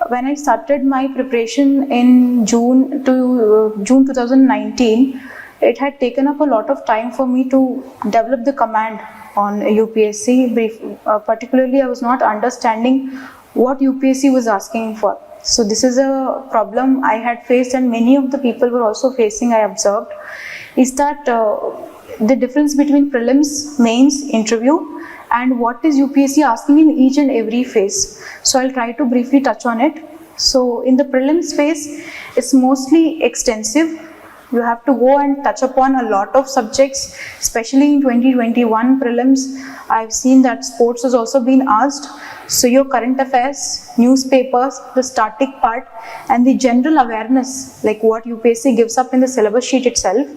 when I started my preparation in June 2019, it had taken up a lot of time for me to develop the command on UPSC. Particularly, I was not understanding what UPSC was asking for. So this is a problem I had faced, and many of the people were also facing, I observed, is that the difference between prelims, mains, interview, and what is UPSC asking in each and every phase. So I'll try to briefly touch on it. So in the prelims phase, it's mostly extensive. You have to go and touch upon a lot of subjects, especially in 2021 prelims. I've seen that sports has also been asked. So your current affairs, newspapers, the static part, and the general awareness, like what UPSC gives up in the syllabus sheet itself,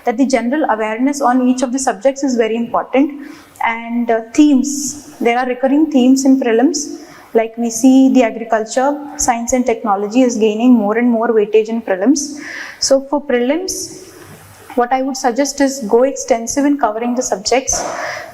that the general awareness on each of the subjects is very important. And themes, there are recurring themes in prelims. Like we see the agriculture, science and technology is gaining more and more weightage in prelims. So for prelims, what I would suggest is go extensive in covering the subjects.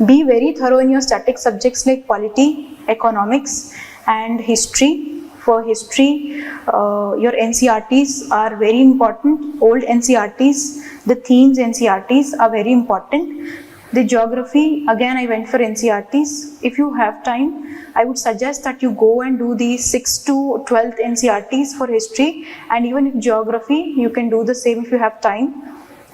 Be very thorough in your static subjects like polity, economics, and history. For history, your NCERTs are very important. Old NCERTs, the themes NCERTs are very important. The geography, again I went for NCERTs. If you have time, I would suggest that you go and do the 6th to 12th NCERTs for history, and even if geography, you can do the same if you have time.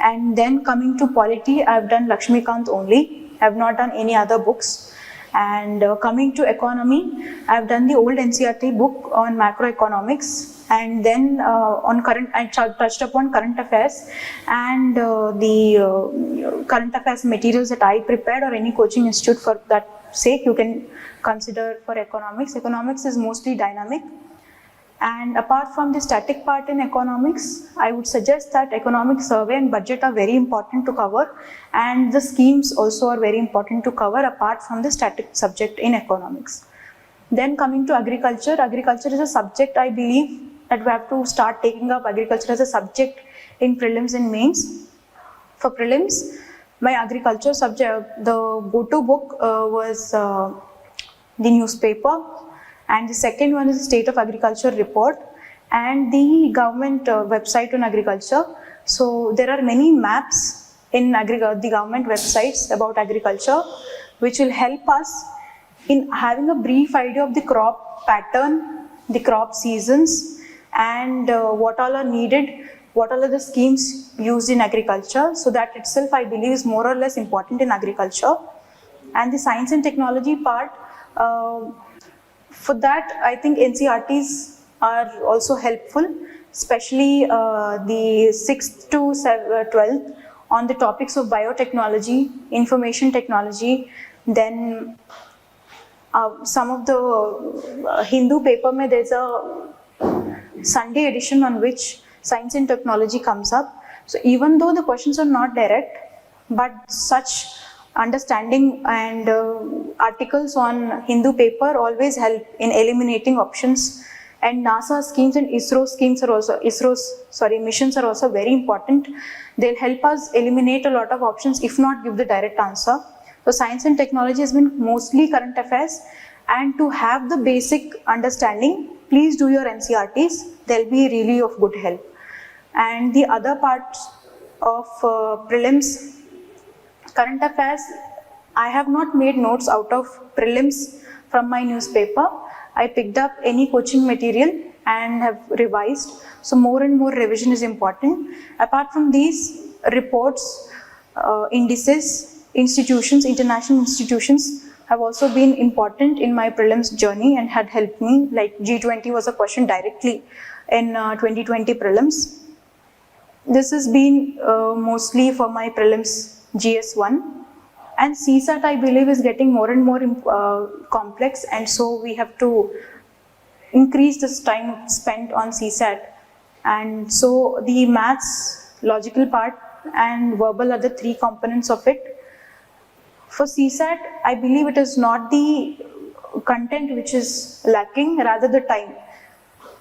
And then coming to polity, I have done Lakshmikant only. I have not done any other books. And coming to economy, I have done the old NCERT book on macroeconomics. And then I touched upon current affairs, and the current affairs materials that I prepared, or any coaching institute for that sake you can consider for economics. Economics is mostly dynamic. And apart from the static part in economics, I would suggest that economic survey and budget are very important to cover, and the schemes also are very important to cover apart from the static subject in economics. Then coming to agriculture, agriculture is a subject I believe that we have to start taking up agriculture as a subject in prelims and mains. For prelims, my agriculture subject, the go-to book was the newspaper, and the second one is the State of Agriculture report and the government website on agriculture. So there are many maps in the government websites about agriculture, which will help us in having a brief idea of the crop pattern, the crop seasons, and what all are needed, what all are the schemes used in agriculture. So that itself I believe is more or less important in agriculture. And the science and technology part, for that I think NCERTs are also helpful, especially the 6th to 12th on the topics of biotechnology, information technology. Then some of the Hindu paper mein there's a Sunday edition on which science and technology comes up. So even though the questions are not direct, but such understanding and articles on Hindu paper always help in eliminating options. And NASA schemes and ISRO schemes are also, missions are also very important. They'll help us eliminate a lot of options, if not give the direct answer. So science and technology has been mostly current affairs, and to have the basic understanding, please do your NCERTs. They'll be really of good help. And the other parts of prelims, current affairs, I have not made notes out of prelims from my newspaper. I picked up any coaching material and have revised. So more and more revision is important. Apart from these, reports, indices, institutions, international institutions have also been important in my prelims journey and had helped me. Like G20 was a question directly in 2020 prelims. This has been mostly for my prelims GS1. And CSAT I believe is getting more and more complex, and so we have to increase this time spent on CSAT. And so the maths, logical part and verbal are the three components of it. For CSAT, I believe it is not the content which is lacking, rather the time.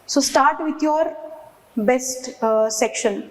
So start with your best section.